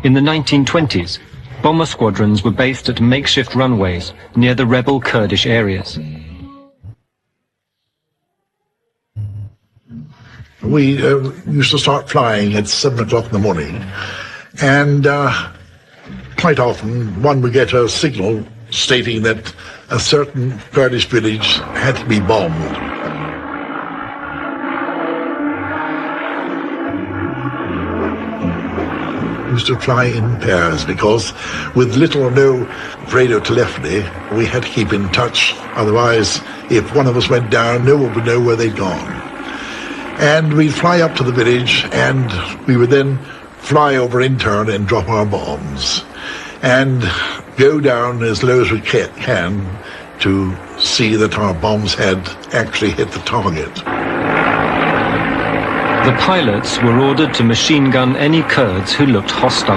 In the 1920s, bomber squadrons were based at makeshift runways near the rebel Kurdish areas. We used to start flying at 7 o'clock in the morning, and quite often one would get a signal stating that a certain Kurdish village had to be bombed. We used to fly in pairs because with little or no radio telephony, we had to keep in touch. Otherwise, if one of us went down, no one would know where they'd gone. And we'd fly up to the village, and we would then fly over in turn and drop our bombs, and go down as low as we can to see that our bombs had actually hit the target. The pilots were ordered to machine gun any Kurds who looked hostile.